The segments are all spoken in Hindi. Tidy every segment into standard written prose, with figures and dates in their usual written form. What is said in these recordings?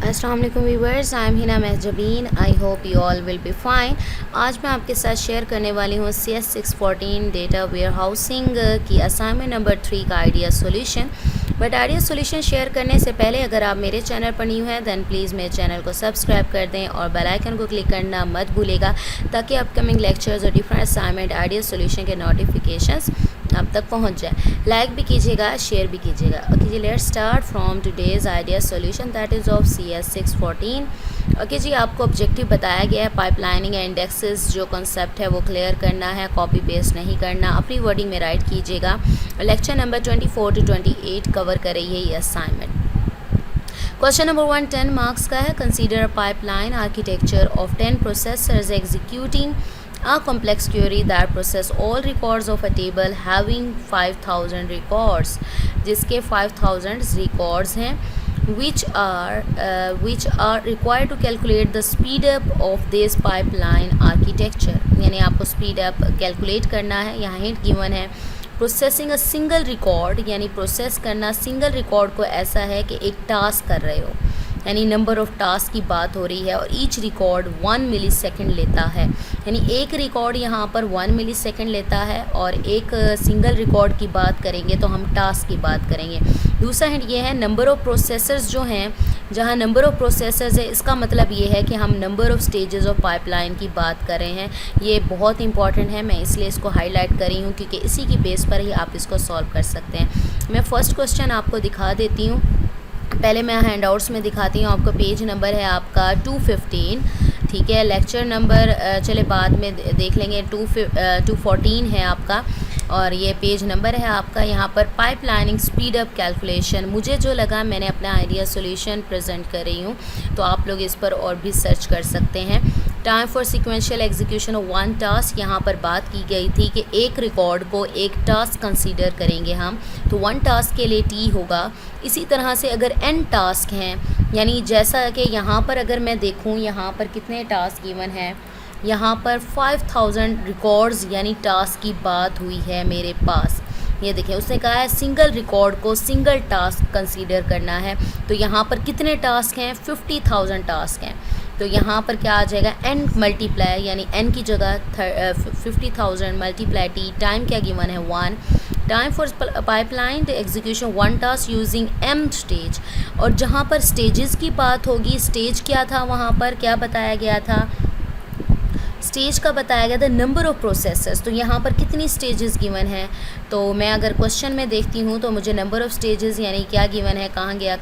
अस्सलाम वालेकुम viewers, I am Hina Mahjabeen. I hope you all will be fine. आज मैं आपके साथ शेयर करने वाली हूँ CS 614 डेटा वेयर हाउसिंग की असाइनमेंट नंबर 3 का idea solution. But idea solution share करने से पहले अगर आप मेरे चैनल पर न्यू हैं दैन प्लीज़ मेरे चैनल को सब्सक्राइब कर दें और बेल आइकन को क्लिक करना मत भूलिएगा ताकि अपकमिंग लेक्चर्स और डिफरेंट असाइनमेंट आइडिया सॉल्यूशन के नोटिफिकेशंस आप तक पहुंच जाए। लाइक भी कीजिएगा, शेयर भी कीजिएगा। ओके जी, let's start from today's idea solution that is of CS 614। Okay जी, आपको ऑब्जेक्टिव बताया गया है पाइपलाइनिंग एंड इंडेक्सेस जो कॉन्सेप्ट है वो क्लियर करना है, कॉपी पेस्ट नहीं करना, अपनी वर्डिंग में राइट कीजिएगा। लेक्चर नंबर 24 to 28 कवर कर रही है ये असाइनमेंट। क्वेश्चन नंबर 1 10 मार्क्स का है। Consider a pipeline architecture of 10 processors executing a complex query that process all records of a table having 5000 records, जिसके 5000 records हैं which are required to calculate the speed up of this pipeline architecture। यानी आपको speed up calculate करना है। यहाँ hint given है प्रोसेसिंग अ सिंगल रिकॉर्ड, यानी प्रोसेस करना सिंगल रिकॉर्ड को ऐसा है कि एक टास्क कर रहे हो, यानी नंबर ऑफ़ टास्क की बात हो रही है और ईच रिकॉर्ड 1 मिलीसेकंड लेता है। यानी एक रिकॉर्ड यहाँ पर 1 मिलीसेकंड लेता है और एक सिंगल रिकॉर्ड की बात करेंगे तो हम टास्क की बात करेंगे। दूसरा हिंट ये है नंबर ऑफ़ प्रोसेसर्स जो हैं, जहाँ नंबर ऑफ़ प्रोसेसर्स है इसका मतलब ये है कि हम number of stages of pipeline की बात कर रहे हैं। ये बहुत इंपॉर्टेंट है, मैं इसलिए इसको हाईलाइट कर रही हूँ क्योंकि इसी की बेस पर ही आप इसको सॉल्व कर सकते हैं। मैं फ़र्स्ट क्वेश्चन आपको दिखा देती हूँ। पहले मैं हैंडआउट्स में दिखाती हूँ आपको। पेज नंबर है आपका 215, ठीक है। लेक्चर नंबर चले बाद में देख लेंगे, 214 है आपका और ये पेज नंबर है आपका। यहाँ पर पाइपलाइनिंग स्पीड अप कैलकुलेशन मुझे जो लगा मैंने अपना आइडिया सॉल्यूशन प्रेजेंट कर रही हूँ, तो आप लोग इस पर और भी सर्च कर सकते हैं। Time for sequential execution of 1 task, यहाँ पर बात की गई थी कि एक रिकॉर्ड को एक टास्क कंसीडर करेंगे हम, तो 1 टास्क के लिए T होगा। इसी तरह से अगर n टास्क हैं, यानी जैसा कि यहाँ पर अगर मैं देखूँ यहाँ पर कितने टास्क गिवन हैं, यहाँ पर 5000 रिकॉर्ड्स यानी टास्क की बात हुई है मेरे पास। ये देखिए उसने कहा है सिंगल रिकॉर्ड को सिंगल टास्क कंसीडर करना है, तो यहाँ पर कितने टास्क हैं, 50,000 टास्क हैं। तो यहाँ पर क्या आ जाएगा n मल्टीप्लाई, यानी n की जगह 50,000 मल्टीप्लाई T, टाइम क्या गिवन है 1। Time for pipeline execution 1 task using m stage, और जहाँ पर स्टेजेस की बात होगी, स्टेज क्या था वहाँ पर, क्या बताया गया था, स्टेज का बताया गया था नंबर ऑफ़ प्रोसेसर्स। तो यहाँ पर कितनी स्टेजेस गिवन है, तो मैं अगर क्वेश्चन में देखती हूँ तो मुझे नंबर ऑफ़ स्टेजेस यानी क्या गिवन है, कहाँ गया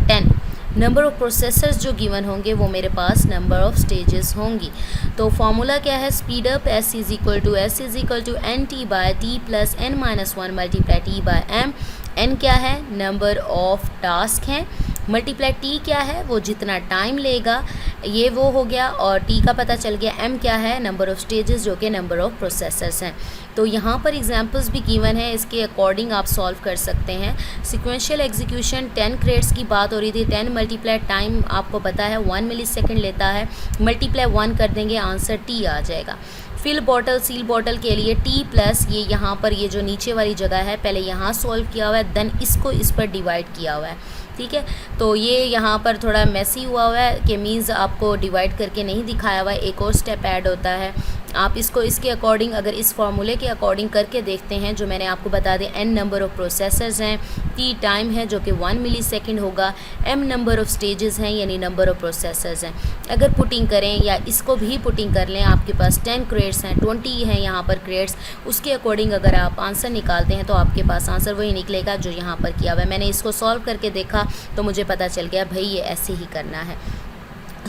10। नंबर ऑफ़ प्रोसेसर्स जो गिवन होंगे वो मेरे पास नंबर ऑफ़ स्टेजेस होंगी। तो फार्मूला क्या है, speed up S is equal to NT by T plus n-1 multiply T by M। n क्या है, नंबर ऑफ़ टास्क हैं, मल्टीप्लाई T क्या है, वो जितना टाइम लेगा, ये वो हो गया, और T का पता चल गया। M क्या है, नंबर ऑफ़ स्टेजेस जो कि नंबर ऑफ़ प्रोसेसर्स हैं। तो यहाँ पर एग्जांपल्स भी गिवन है, इसके अकॉर्डिंग आप सॉल्व कर सकते हैं। सिक्वेंशियल एग्जीक्यूशन 10 क्रेड्स की बात हो रही थी, 10 मल्टीप्लाई टाइम आपको पता है 1 मिलीसेकंड लेता है, मल्टीप्लाई 1 कर देंगे आंसर T आ जाएगा। फिल बॉटल सील बॉटल के लिए T प्लस ये यहाँ पर ये जो नीचे वाली जगह है पहले यहाँ सॉल्व किया हुआ है, देन इसको इस पर डिवाइड किया हुआ है, ठीक है। तो ये यहाँ पर थोड़ा मैसी हुआ है कि मीन्स आपको डिवाइड करके नहीं दिखाया हुआ है, एक और स्टेप ऐड होता है। आप इसको इसके अकॉर्डिंग अगर इस फार्मूले के अकॉर्डिंग करके देखते हैं जो मैंने आपको बता दिया, n नंबर ऑफ़ प्रोसेसर्स हैं, T टाइम है जो कि 1 मिलीसेकंड होगा, M नंबर ऑफ़ स्टेजेस हैं यानी नंबर ऑफ़ प्रोसेसर्स हैं। अगर पुटिंग करें या इसको भी पुटिंग कर लें, आपके पास 10 क्रेड्स हैं, 20 हैं यहाँ पर क्रेड्स, उसके अकॉर्डिंग अगर आप आंसर निकालते हैं तो आपके पास आंसर वही निकलेगा जो यहाँ पर किया हुआ है। मैंने इसको सॉल्व करके देखा तो मुझे पता चल गया भाई ये ऐसे ही करना है।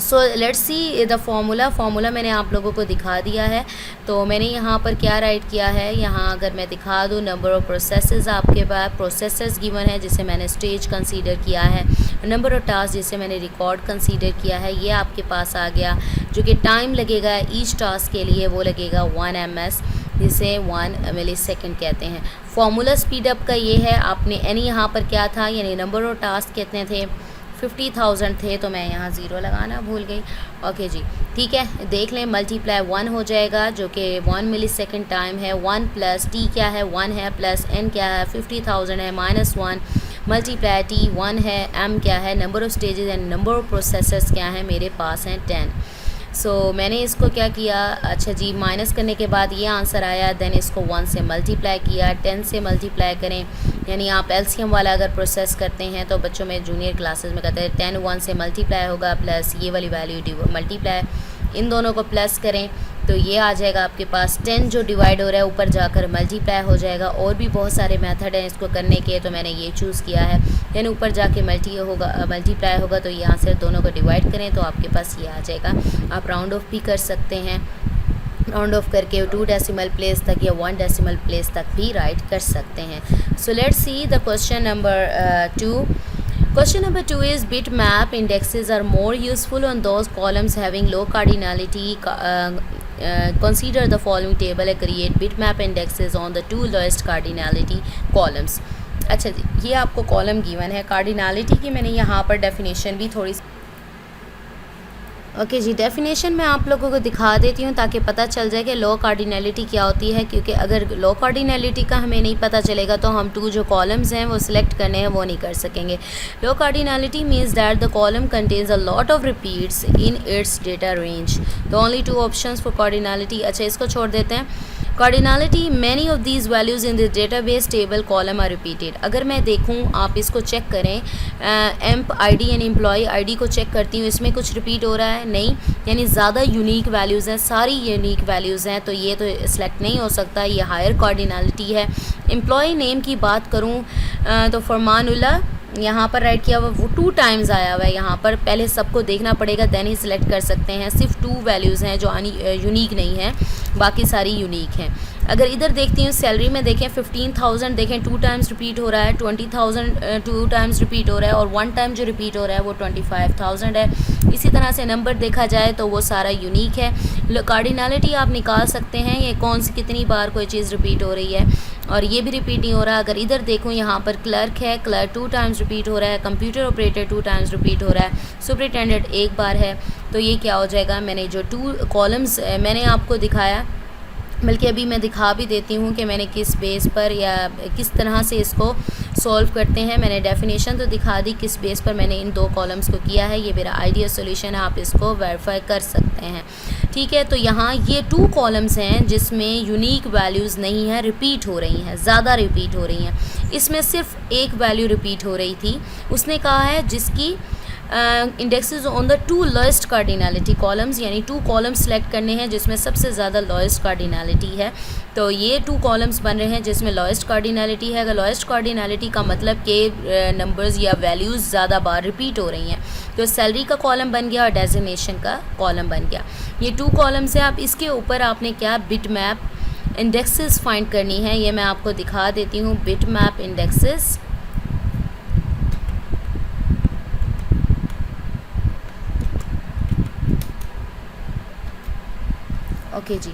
So let's see the formula मैंने आप लोगों को दिखा दिया है। तो मैंने यहाँ पर क्या राइट किया है, यहाँ अगर मैं दिखा दूँ नंबर ऑफ़ प्रोसेसर्स, आपके पास प्रोसेसर्स गिवन है जिसे मैंने स्टेज कंसीडर किया है, नंबर ऑफ़ टास्क जिसे मैंने रिकॉर्ड कंसीडर किया है, ये आपके पास आ गया। जो कि टाइम लगेगा ईच टास्क के लिए वो लगेगा 1 ms, जिसे 1 मिलीसेकंड कहते हैं। फार्मूला स्पीड अप का ये है, आपने n यहाँ पर क्या था, यानी नंबर ऑफ़ टास्क कितने थे, 50,000 थे, तो मैं यहाँ 0 लगाना भूल गई। ओके जी, ठीक है, देख लें मल्टीप्लाई 1 हो जाएगा जो कि 1 मिलीसेकंड टाइम है, 1 प्लस T क्या है 1 है, प्लस N क्या है 50,000 है, -1 मल्टीप्लाई T1 है, M क्या है, number of stages and number of processors क्या है, मेरे पास हैं 10। सो मैंने इसको क्या किया, अच्छा जी, माइनस करने के बाद ये आंसर आया, देन इसको 1 से मल्टीप्लाई किया, 10 से मल्टीप्लाई करें, यानी आप एलसीएम वाला अगर प्रोसेस करते हैं तो बच्चों में जूनियर क्लासेस में कहते हैं 10 1 से मल्टीप्लाई होगा प्लस ये वाली वैल्यू मल्टीप्लाई, इन दोनों को प्लस करें तो ये आ जाएगा आपके पास 10 जो डिवाइड हो रहा है ऊपर जाकर मल्टीप्लाई हो जाएगा। और भी बहुत सारे मेथड हैं इसको करने के, तो मैंने ये चूज़ किया है, यानी ऊपर जाके मल्टीप्लाई होगा तो ये आंसर दोनों को डिवाइड करें तो आपके पास ये आ जाएगा। आप राउंड ऑफ भी कर सकते हैं, राउंड ऑफ करके 2 डेसिमल प्लेस तक या 1 डेसिमल प्लेस तक भी राइट कर सकते हैं। So let's see the question number 2. Question number 2 is bitmap indexes are more useful on those columns having low cardinality. Consider the following table and create bitmap indexes on the 2 lowest cardinality columns. अच्छा जी, ये आपको कॉलम गिवन है, कार्डिनलिटी की मैंने यहाँ पर डेफिनेशन भी थोड़ी ओके जी, डेफिनेशन मैं आप लोगों को दिखा देती हूँ ताकि पता चल जाए कि लो कार्डिनलिटी क्या होती है, क्योंकि अगर लो कार्डिनलिटी का हमें नहीं पता चलेगा तो हम 2 जो कॉलम्स हैं वो सिलेक्ट करने हैं वो नहीं कर सकेंगे। Low cardinality means that the column contains a lot of repeats in its data range. The only 2 options for cardinality, अच्छा इसको छोड़ देते हैं। Cardinality many of these values in the database table column are repeated. अगर मैं देखूँ, आप इसको चेक करें, एम्प आईडी यानी एम्प्लॉय आईडी को चेक करती हूँ, इसमें कुछ रिपीट हो रहा है नहीं, यानी ज़्यादा यूनिक वैल्यूज़ हैं, सारी यूनिक वैल्यूज़ हैं, तो ये तो सिलेक्ट नहीं हो सकता, ये हायर कार्डिनलिटी है। एम्प्लॉय नेम की बात करूँ तो फरमानुल्लाह यहाँ पर राइट किया हुआ वो 2 टाइम्स आया हुआ है, यहाँ पर पहले सबको देखना पड़ेगा देन ही सिलेक्ट कर सकते हैं। सिर्फ 2 वैल्यूज़ हैं जो यूनिक नहीं है, बाकी सारी यूनिक हैं। अगर इधर देखती हूँ सैलरी में देखें 15,000 देखें 2 टाइम्स रिपीट हो रहा है, 20,000 2 टाइम्स रिपीट हो रहा है और 1 टाइम जो रिपीट हो रहा है वो 25,000 है। इसी तरह से नंबर देखा जाए तो वो सारा यूनिक है। कार्डिनलिटी आप निकाल सकते हैं, ये कौन सी कितनी बार कोई चीज़ रिपीट हो रही है, और ये भी रिपीट नहीं हो रहा। अगर इधर देखूँ यहाँ पर क्लर्क है, क्लर्क 2 टाइम्स रिपीट हो रहा है, कंप्यूटर ऑपरेटर 2 टाइम्स रिपीट हो रहा है, सुपरिटेंडेंट 1 बार है, तो ये क्या हो जाएगा। मैंने जो 2 कॉलम्स मैंने आपको दिखाया, बल्कि अभी मैं दिखा भी देती हूँ कि मैंने किस बेस पर या किस तरह से इसको सॉल्व करते हैं। मैंने डेफिनेशन तो दिखा दी, किस बेस पर मैंने इन 2 कॉलम्स को किया है, ये मेरा आइडियल सॉल्यूशन है, आप इसको वेरीफाई कर सकते हैं। ठीक है, तो यहाँ ये 2 कॉलम्स हैं जिसमें यूनिक वैल्यूज़ नहीं है, रिपीट हो रही हैं, ज़्यादा रिपीट हो रही हैं। इसमें सिर्फ एक वैल्यू रिपीट हो रही थी, उसने कहा है जिसकी indexes on the 2 lowest cardinality columns, यानी 2 कॉलम्स सेलेक्ट करने हैं जिसमें सबसे ज़्यादा लोएस्ट कार्डिनलिटी है। तो ये 2 कॉलम्स बन रहे हैं जिसमें लोएस्ट कार्डिनलिटी है। अगर लोएस्ट कार्डिनलिटी का मतलब कि नंबर्स या वैल्यूज़ ज़्यादा बार रिपीट हो रही हैं, तो सैलरी का कॉलम बन गया और डेजिग्नेशन का कॉलम बन गया। ये 2 कॉलम्स हैं। अब इसके ऊपर आपने क्या बिटमैप इंडेक्सेस फाइंड करनी है, ये मैं आपको दिखा देती हूँ। बिटमैप इंडेक्सेस, ओके जी,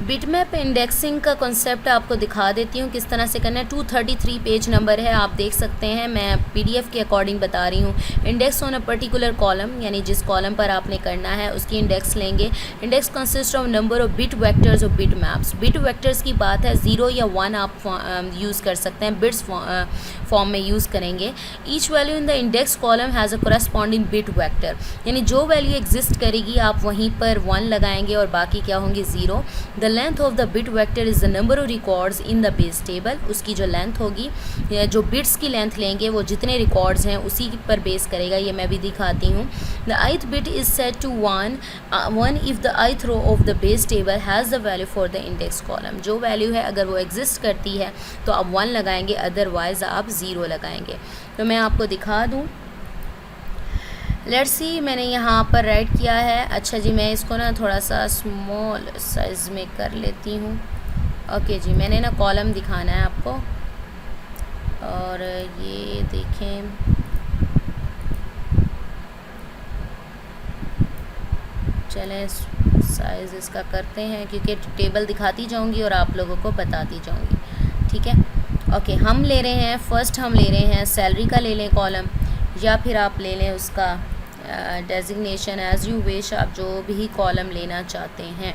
बिटमैप इंडेक्सिंग का कॉन्सेप्ट आपको दिखा देती हूँ किस तरह से करना है। 233 पेज नंबर है, आप देख सकते हैं, मैं पीडीएफ के अकॉर्डिंग बता रही हूँ। Index on a particular column, यानी जिस कॉलम पर आपने करना है उसकी इंडेक्स लेंगे। Index consist of number of bit vectors और बिट मैप्स। बिट वेक्टर्स की बात है 0 या 1 आप यूज़ कर सकते हैं, बिट्स फॉर्म में यूज़ करेंगे। Each value in the index column has a corresponding bit vector, यानी जो वैल्यू एग्जिस्ट करेगी आप वहीं पर 1 लगाएंगे और बाकी क्या होंगे 0। The length of the bit vector is the number of records in the base table. उसकी जो लेंथ होगी, जो बिट्स की लेंथ लेंगे वो जितने रिकॉर्ड्स हैं उसी पर बेस करेगा। ये मैं भी दिखाती हूँ। The ith bit is set to 1 if the ith row of the base table has the value for the index column. जो वैल्यू है अगर वो एग्जिस्ट करती है तो आप 1 लगाएंगे, अदरवाइज़ आप 0 लगाएंगे। तो मैं आपको दिखा दूँ, लेट्स सी, मैंने यहाँ पर राइट किया है। अच्छा जी, मैं इसको ना थोड़ा सा स्मॉल साइज़ में कर लेती हूँ। ओके जी, मैंने ना कॉलम दिखाना है आपको, और ये देखें, चलें साइज़ इसका करते हैं क्योंकि टेबल दिखाती जाऊँगी और आप लोगों को बताती जाऊँगी। ठीक है, ओके, हम ले रहे हैं फर्स्ट, हम ले रहे हैं सैलरी का ले लें कॉलम, या फिर आप ले लें उसका डेजिग्नेशन, एज़ यू विश, आप जो भी कॉलम लेना चाहते हैं।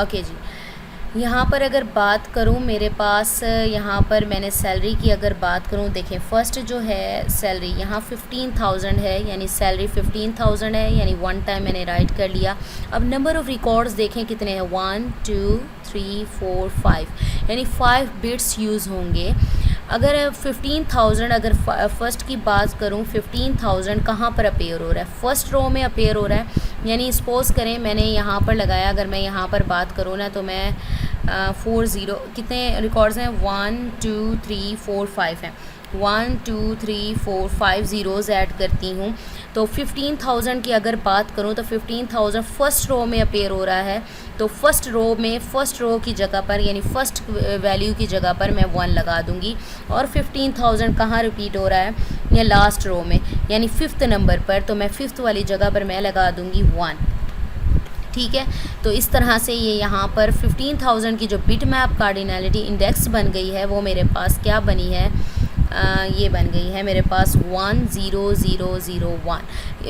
ओके जी, यहाँ पर अगर बात करूँ मेरे पास यहाँ पर मैंने सैलरी की अगर बात करूँ, देखें फ़र्स्ट जो है सैलरी यहाँ 15,000 है, यानी सैलरी 15,000 है, यानी वन टाइम मैंने राइट कर लिया। अब नंबर ऑफ़ रिकॉर्ड्स देखें कितने हैं, 1 2 3 4 5, यानी 5 बिट्स यूज़ होंगे। अगर 15,000 अगर फ़र्स्ट की बात करूँ, 15,000 कहाँ पर अपेयर हो रहा है, फ़र्स्ट रो में अपेयर हो रहा है। यानी सपोज़ करें मैंने यहाँ पर लगाया, अगर मैं यहाँ पर बात करूँ ना तो मैं 40 कितने रिकॉर्ड्स हैं, 1 2 3 4 5 हैं, 1 2 3 4 5 ज़ीरोज़ ऐड करती हूँ। तो 15,000 की अगर बात करूँ तो 15,000 फर्स्ट रो में अपेयर हो रहा है। तो फर्स्ट रो में फर्स्ट रो की जगह पर यानी फ़र्स्ट वैल्यू की जगह पर मैं 1 लगा दूँगी। और 15,000 कहाँ रिपीट हो रहा है, या लास्ट रो में यानी 5th नंबर पर, तो मैं 5th वाली जगह पर मैं लगा दूँगी 1। ठीक है, तो इस तरह से ये यहाँ पर 15,000 की जो बिट मैप कार्डिनैलिटी इंडेक्स बन गई है वो मेरे पास क्या बनी है, ये बन गई है मेरे पास 10001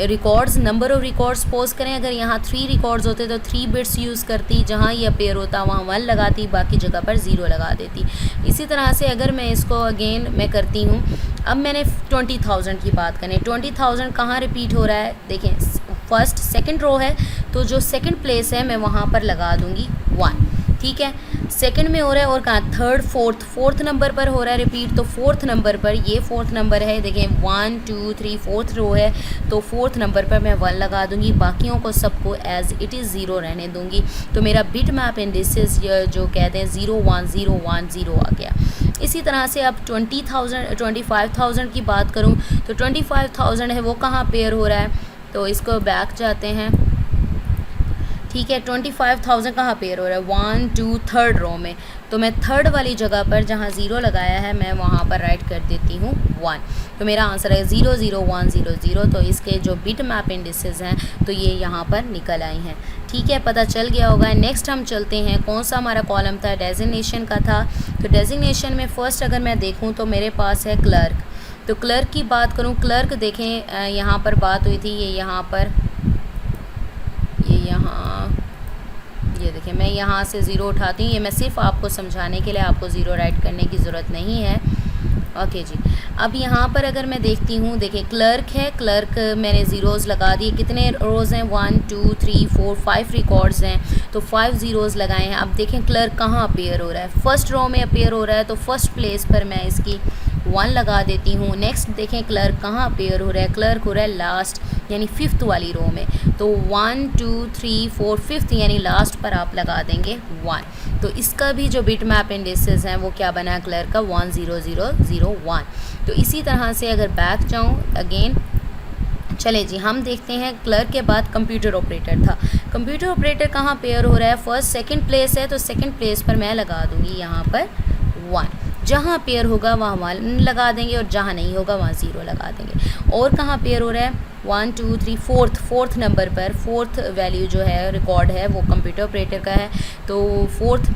records. Number of records suppose करें अगर यहाँ 3 रिकॉर्ड्स होते तो 3 बिट्स यूज़ करती, जहाँ ये अपेयर होता वहाँ 1 लगाती, बाकी जगह पर 0 लगा देती। इसी तरह से अगर मैं इसको अगेन मैं करती हूँ, अब मैंने 20,000 की बात करें, 20,000 कहाँ रिपीट हो रहा है, देखें फर्स्ट सेकंड रो है तो जो सेकंड प्लेस है मैं वहाँ पर लगा दूँगी 1। ठीक है, सेकंड में हो रहा है और कहाँ, थर्ड फोर्थ नंबर पर हो रहा है रिपीट, तो फोर्थ नंबर पर, ये फोर्थ नंबर है, देखें 1 2 3 फोर्थ रो है तो फोर्थ नंबर पर मैं 1 लगा दूंगी, बाकियों को सबको एज इट इज़ 0 रहने दूंगी। तो मेरा बिट मैप इंडिसेस जो कहते हैं 0 1 0 1 0 आ गया। इसी तरह से अब 25,000 की बात करूँ तो 25,000 है वो कहाँ पेयर हो रहा है, तो इसको बैक जाते हैं। ठीक है, 25,000 कहाँ पेयर हो रहा है, 1 2 थर्ड रो में, तो मैं थर्ड वाली जगह पर जहाँ 0 लगाया है मैं वहाँ पर राइट कर देती हूँ 1। तो मेरा आंसर है 0 0 1 0 0। तो इसके जो बिट मैप इंडिसेस हैं तो ये यहाँ पर निकल आई हैं। ठीक है, पता चल गया होगा। नेक्स्ट हम चलते हैं, कौन सा हमारा कॉलम था, डेजिग्नेशन का था। तो डेजिग्नेशन में फ़र्स्ट अगर मैं देखूँ तो मेरे पास है क्लर्क। तो क्लर्क की बात करूँ, क्लर्क देखें यहाँ पर बात हुई थी, ये यहाँ पर ये देखें मैं यहाँ से 0 उठाती हूँ, ये मैं सिर्फ आपको समझाने के लिए, आपको 0 राइट करने की ज़रूरत नहीं है। ओके जी, अब यहाँ पर अगर मैं देखती हूँ, देखिए क्लर्क है, क्लर्क मैंने ज़ीरोज़ लगा दिए, कितने रोज़ हैं, 1 2 3 4 5 रिकॉर्ड्स हैं तो 5 ज़ीरोज़ लगाए हैं। अब देखें क्लर्क कहाँ अपेयर हो रहा है, फर्स्ट रो में अपेयर हो रहा है तो फर्स्ट प्लेस पर मैं इसकी 1 लगा देती हूँ। नेक्स्ट देखें क्लर्क कहाँ अपेयर हो रहा है, क्लर्क हो रहा है लास्ट यानी 5th वाली रो में, तो 1 2 3 4 5th यानी लास्ट पर आप लगा देंगे 1। तो इसका भी जो बिट मैप इंडिसेस हैं वो क्या बना है, क्लर्क का 1 0 0 0 1। तो इसी तरह से अगर बैक जाऊँ अगेन, चले जी हम देखते हैं क्लर्क के बाद कंप्यूटर ऑपरेटर था। कंप्यूटर ऑपरेटर कहाँ पेयर हो रहा है, फर्स्ट सेकंड प्लेस है तो सेकंड प्लेस पर मैं लगा दूँगी यहाँ पर 1, जहाँ पेयर होगा वहाँ 1 लगा देंगे और जहाँ नहीं होगा वहाँ 0 लगा देंगे। और कहाँ पेयर हो रहा है, 1 2 3 फोर्थ नंबर पर, फोर्थ वैल्यू जो है रिकॉर्ड है वो कंप्यूटर ऑपरेटर का है तो फोर्थ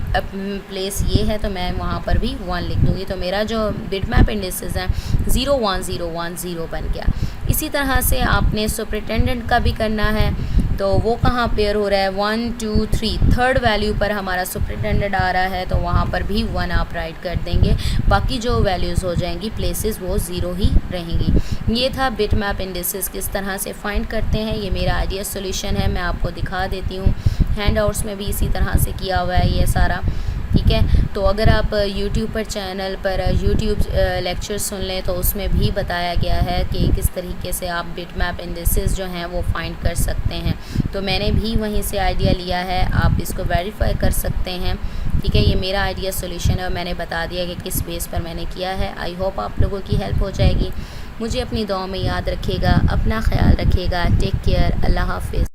प्लेस ये है तो मैं वहाँ पर भी 1 लिख दूँगी। तो मेरा जो बिट मैप इंडिसेस हैं 0 1 0 1 0 बन गया। इसी तरह से आपने सुपरिटेंडेंट का भी करना है, तो वो कहाँ पेयर हो रहा है, 1 2 3 थर्ड वैल्यू पर हमारा सुपरिटेंडेंट आ रहा है तो वहाँ पर भी 1 आप राइट कर देंगे, बाकी जो वैल्यूज़ हो जाएंगी प्लेसेस वो 0 ही रहेंगी। ये था बिट मैप इंडिसेस किस तरह से फाइंड करते हैं, ये मेरा आइडिया सॉल्यूशन है, मैं आपको दिखा देती हूँ। हैंड आउट्स में भी इसी तरह से किया हुआ है ये सारा। ठीक है, तो अगर आप YouTube पर चैनल पर YouTube लेक्चर सुन लें तो उसमें भी बताया गया है कि किस तरीके से आप बिट मैप इंडिसेस जो हैं वो फाइंड कर सकते हैं। तो मैंने भी वहीं से आइडिया लिया है, आप इसको वेरीफाई कर सकते हैं। ठीक है, ये मेरा आइडिया सॉल्यूशन है और मैंने बता दिया कि किस बेस पर मैंने किया है। आई होप आप लोगों की हेल्प हो जाएगी। मुझे अपनी दुआ में याद रखिएगा, अपना ख्याल रखिएगा। टेक केयर, अल्लाह हाफिज़।